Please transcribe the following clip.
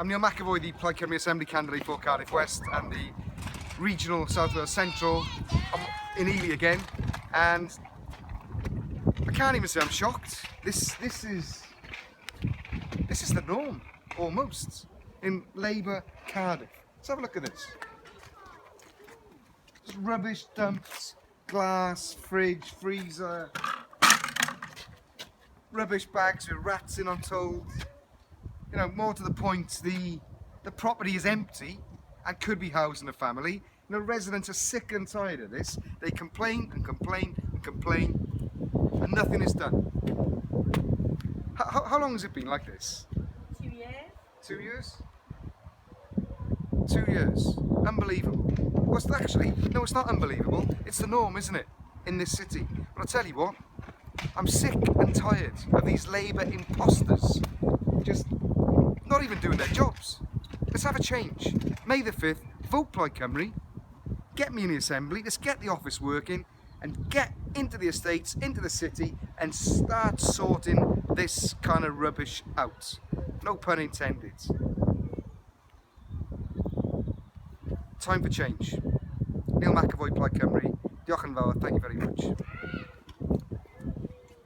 I'm Neil McEvoy, the Plaid Cymru Assembly candidate for Cardiff West and the regional South Wales Central. I'm in Ely again, and I can't even say I'm shocked. This is the norm, almost, in Labour Cardiff. Let's have a look at this. Just rubbish dumps, glass, fridge, freezer, rubbish bags with rats in, I'm told. You know, more to the point, the property is empty and could be housing a family. You know, residents are sick and tired of this. They complain and complain and complain, and nothing is done. How long has it been like this? 2 years. 2 years? 2 years. Unbelievable. Well, it's actually, no, it's not unbelievable. It's the norm, isn't it, in this city? But I'll tell you what, I'm sick and tired of these Labour imposters just not even doing their jobs. Let's have a change. May the 5th, vote Plaid Cymru, get me in the Assembly, let's get the office working and get into the estates, into the city and start sorting this kind of rubbish out. No pun intended. Time for change. Neil McEvoy, Plaid Cymru. Diolch yn fawr, thank you very much.